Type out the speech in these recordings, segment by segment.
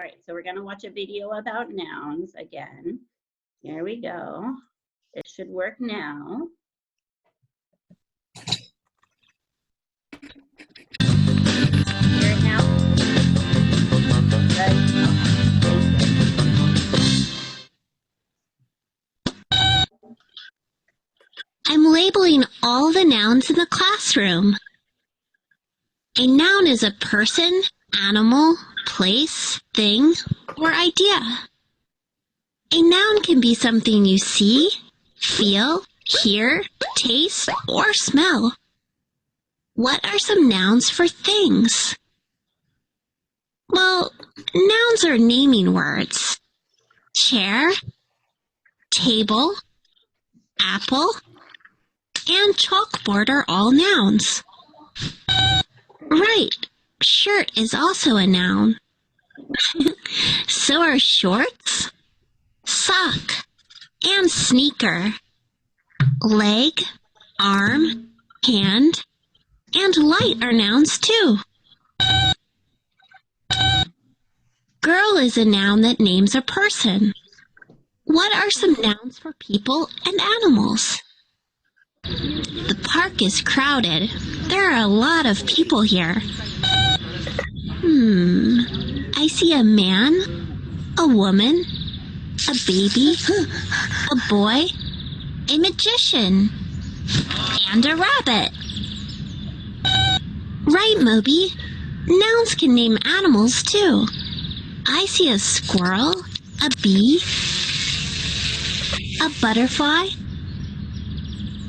All right, so we're gonna watch a video about nouns again. Here we go. It should work now. Hear it now? Good. I'm labeling all the nouns in the classroom. A noun is a person, animal, place, thing, or idea. A noun can be something you see, feel, hear, taste, or smell. What are some nouns for things? Well, nouns are naming words. Chair, table, apple, and chalkboard are all nouns. Right, shirt is also a noun. So are shorts, sock, and sneaker. Leg, arm, hand, and light are nouns too. Girl is a noun that names a person. What are some nouns for people and animals? The park is crowded. There are a lot of people here. I see a man, a woman, a baby, a boy, a magician, and a rabbit. Right, Moby. Nouns can name animals too. I see a squirrel, a bee, a butterfly,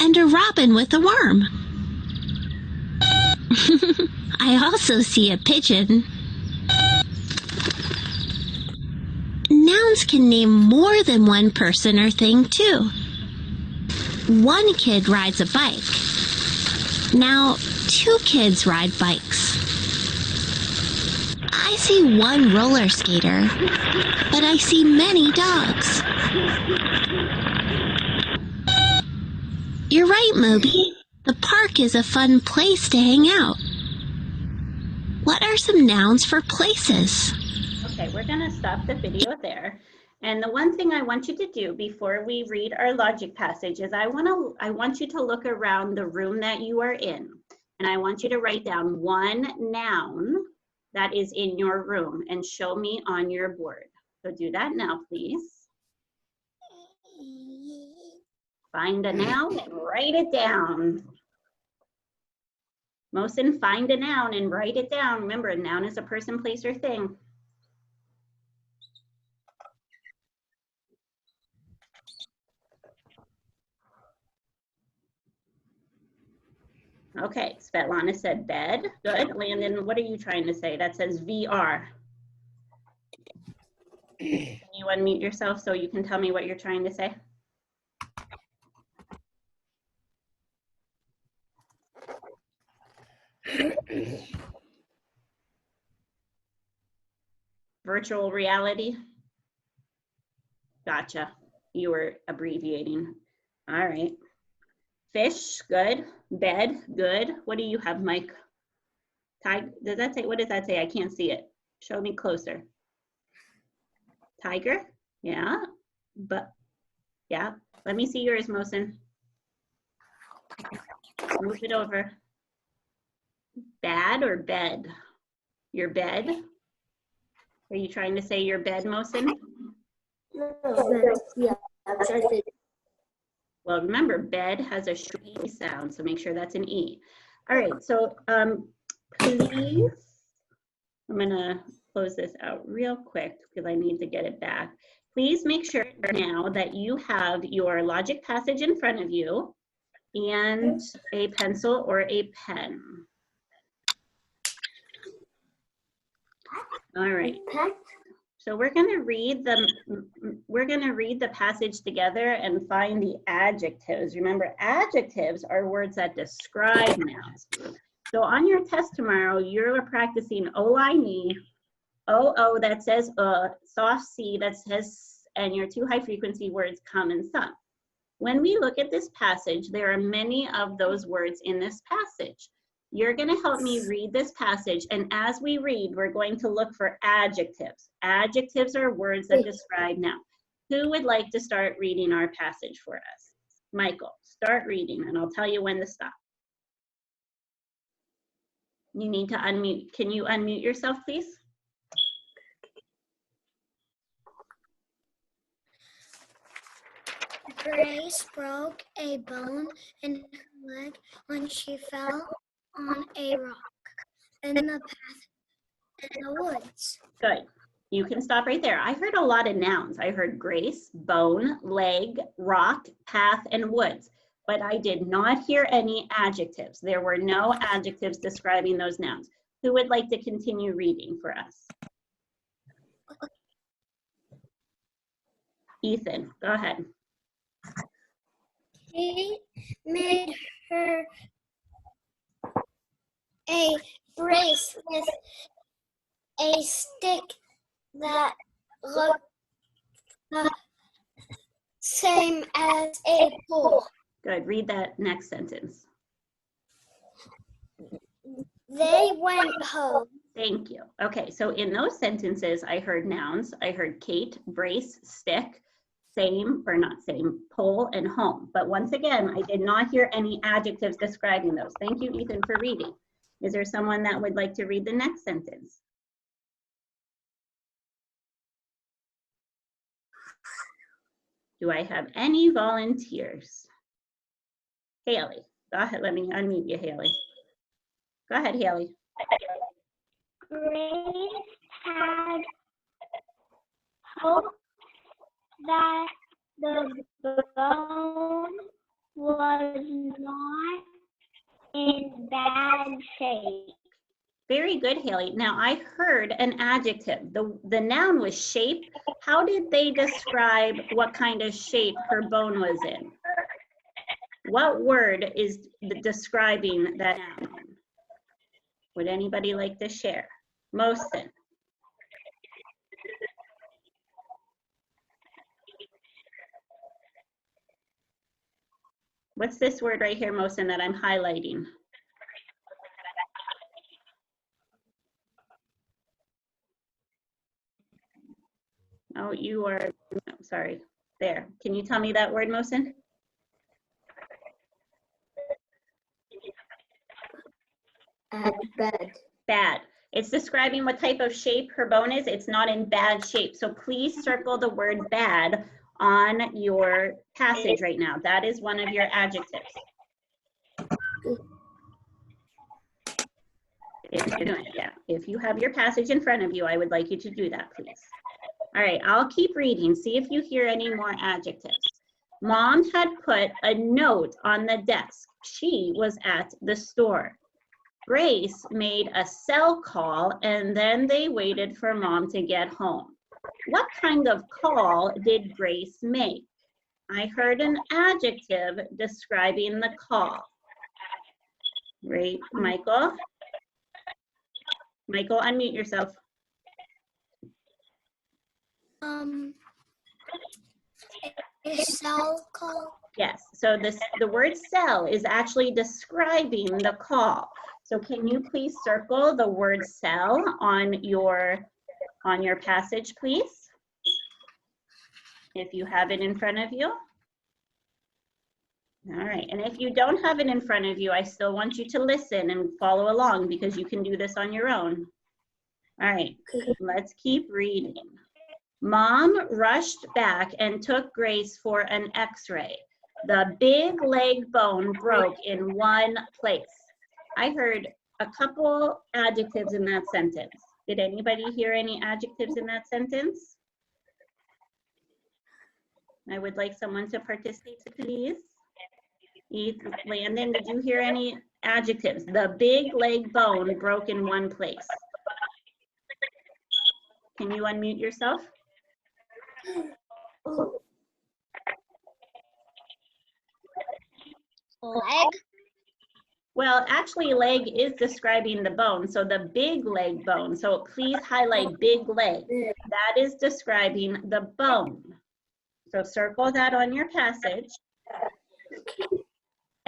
and a robin with a worm. I also see a pigeon. Nouns can name more than one person or thing too. One kid rides a bike. Now, two kids ride bikes. I see one roller skater, but I see many dogs. You're right, Moby. The park is a fun place to hang out. What are some nouns for places? Okay, we're gonna stop the video there. And the one thing I want you to do before we read our logic passage is I want you to look around the room that you are in. And I want you to write down one noun that is in your room and show me on your board. So do that now, please. Find a noun and write it down. Mohsen, find a noun and write it down. Remember, a noun is a person, place, or thing. Okay, Svetlana said bed. Good. Landon, what are you trying to say? That says VR. Can you unmute yourself so you can tell me what you're trying to say? Virtual reality? Gotcha. You were abbreviating. All right. Fish, good. Bed, good. What do you have, Mike? Does that say, what does that say? I can't see it. Show me closer. Tiger, yeah. But, yeah. Let me see yours, Mohsen. Move it over. Bad or bed? Your bed? Are you trying to say your bed, Mohsen? No, yeah, I'm trying to say. Well, remember, bed has a short E sound, so make sure that's an E. All right, so please, I'm gonna close this out real quick because I need to get it back. Please make sure now that you have your logic passage in front of you and a pencil or a pen. All right. So we're going to read the passage together and find the adjectives. Remember, adjectives are words that describe nouns. So on your test tomorrow, you're practicing O-I, me, O-O that says soft C that says, and your two high frequency words come and some. When we look at this passage, there are many of those words in this passage. You're going to help me read this passage, and as we read, we're going to look for adjectives. Adjectives are words that describe nouns. Who would like to start reading our passage for us? Michael, start reading, and I'll tell you when to stop. You need to unmute. Can you unmute yourself, please? Grace broke a bone in her leg when she fell on a rock in the path in the woods. Good. You can stop right there. I heard a lot of nouns. I heard Grace, bone, leg, rock, path, and woods. But I did not hear any adjectives. There were no adjectives describing those nouns. Who would like to continue reading for us? Ethan, go ahead. He made her a brace with a stick that looked the same as a pole. Good. Read that next sentence. They went home. Thank you. Okay, so in those sentences, I heard nouns. I heard Kate, brace, stick, same, or not same, pole, and home. But once again, I did not hear any adjectives describing those. Thank you, Ethan, for reading. Is there someone that would like to read the next sentence? Do I have any volunteers? Haley, go ahead. Let me unmute you, Haley. Go ahead, Haley. Grace had hoped that the bone was not in bad shape. Very good, Haley. Now I heard an adjective. The noun was shape. How did they describe what kind of shape her bone was in? What word is describing that noun? Would anybody like to share? Mohsen. What's this word right here, Mohsen, that I'm highlighting? Oh, you are, no, sorry, there. Can you tell me that word, Mohsen? Bad. Bad. It's describing what type of shape her bone is. It's not in bad shape. So please circle the word bad on your passage right now. That is one of your adjectives. If you have your passage in front of you, I would like you to do that, please. All right, I'll keep reading. See if you hear any more adjectives. Mom had put a note on the desk. She was at the store. Grace made a cell call and then they waited for Mom to get home. What kind of call did Grace make? I heard an adjective describing the call. Right, Michael? Michael, unmute yourself. A cell call. Yes, so the word cell is actually describing the call. So can you please circle the word cell on your passage, please? If you have it in front of you. All right, and if you don't have it in front of you, I still want you to listen and follow along because you can do this on your own. All right, let's keep reading. Mom rushed back and took Grace for an x-ray. The big leg bone broke in one place. I heard a couple adjectives in that sentence. Did anybody hear any adjectives in that sentence? I would like someone to participate, please. Landon, did you hear any adjectives? The big leg bone broke in one place. Can you unmute yourself? Leg. Well, actually leg is describing the bone, so the big leg bone. So please highlight big leg. That is describing the bone. So circle that on your passage.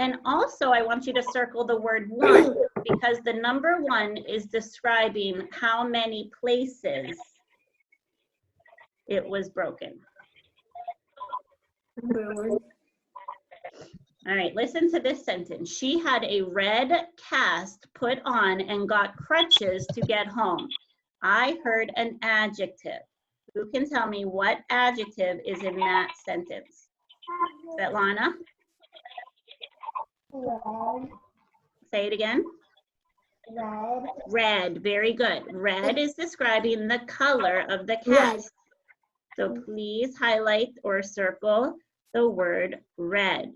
And also I want you to circle the word one, because the number one is describing how many places it was broken. All right, listen to this sentence. She had a red cast put on and got crutches to get home. I heard an adjective. Who can tell me what adjective is in that sentence? Svetlana? Red. Say it again. Red. Red, very good. Red is describing the color of the cast. So please highlight or circle the word red.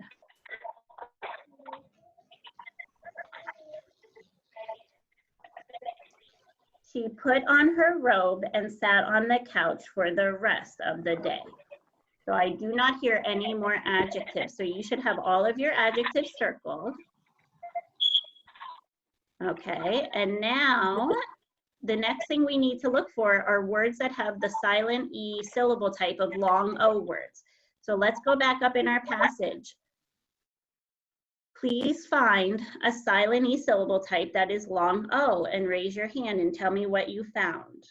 She put on her robe and sat on the couch for the rest of the day. So I do not hear any more adjectives. So you should have all of your adjectives circled. Okay, and now the next thing we need to look for are words that have the silent E syllable type of long O words. So let's go back up in our passage. Please find a silent E syllable type that is long O and raise your hand and tell me what you found.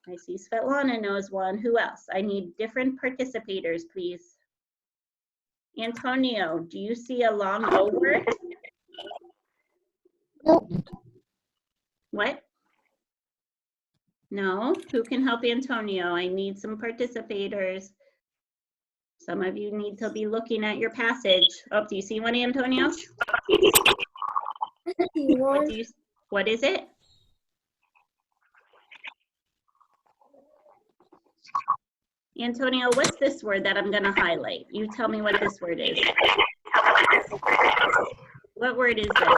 I see Svetlana knows one. Who else? I need different participators, please. Antonio, do you see a long O word? Nope. What? No? Who can help Antonio? I need some participators. Some of you need to be looking at your passage. Oh, do you see one, Antonio? What is it? Antonio, what's this word that I'm going to highlight? You tell me what this word is. What word is this?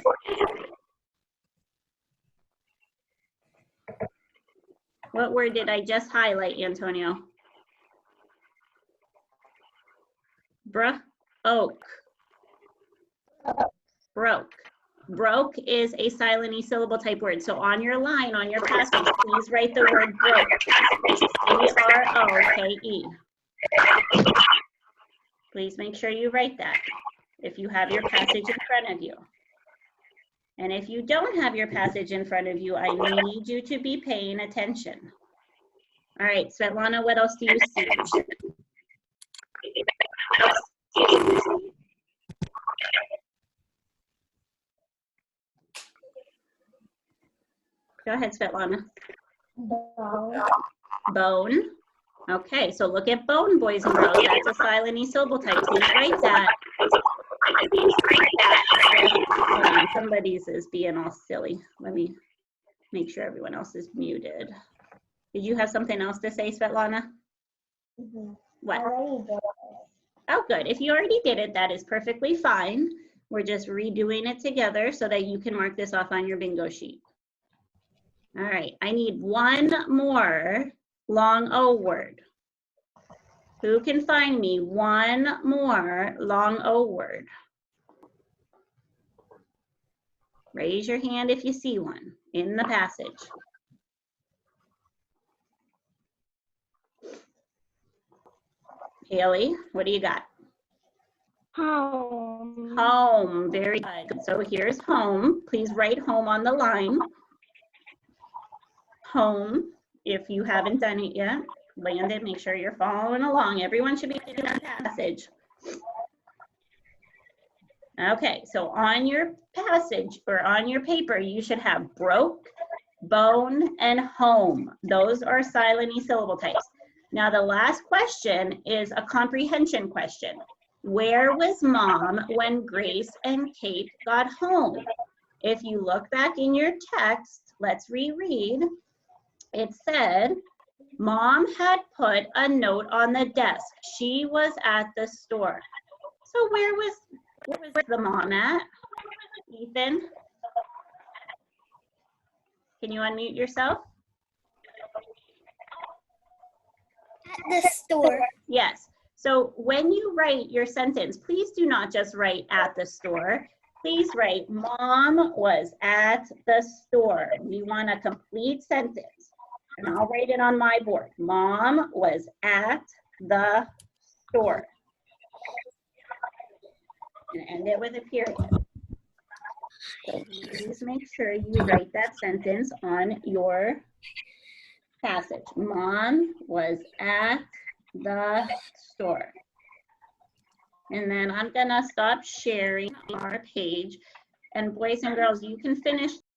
What word did I just highlight, Antonio? Oak. Broke. Broke is a silent E syllable type word. So on your line, on your passage, please write the word broke. B-R-O-K-E. Please make sure you write that if you have your passage in front of you. And if you don't have your passage in front of you, I need you to be paying attention. All right, Svetlana, what else do you see? Go ahead, Svetlana. Bone. Okay, so look at bone, boys and girls. That's a silent E syllable type. Please write that. Hold on, somebody's is being all silly. Let me make sure everyone else is muted. Did you have something else to say, Svetlana? What? Oh, good. If you already did it, that is perfectly fine. We're just redoing it together so that you can mark this off on your bingo sheet. All right, I need one more long O word. Who can find me one more long O word? Raise your hand if you see one in the passage. Haley, what do you got? Home. Home, very good. So here's home. Please write home on the line. Home, if you haven't done it yet. Landon, make sure you're following along. Everyone should be getting our passage. Okay, so on your passage or on your paper, you should have broke, bone, and home. Those are silent E syllable types. Now the last question is a comprehension question. Where was Mom when Grace and Kate got home? If you look back in your text, let's reread. It said, Mom had put a note on the desk. She was at the store. So where was the mom at? Ethan? Can you unmute yourself? At the store. Yes. So when you write your sentence, please do not just write at the store. Please write, Mom was at the store. We want a complete sentence. And I'll write it on my board. Mom was at the store. and end it with a period. So please make sure you write that sentence on your passage. Mom was at the store. And then I'm gonna stop sharing our page. And boys and girls, you can finish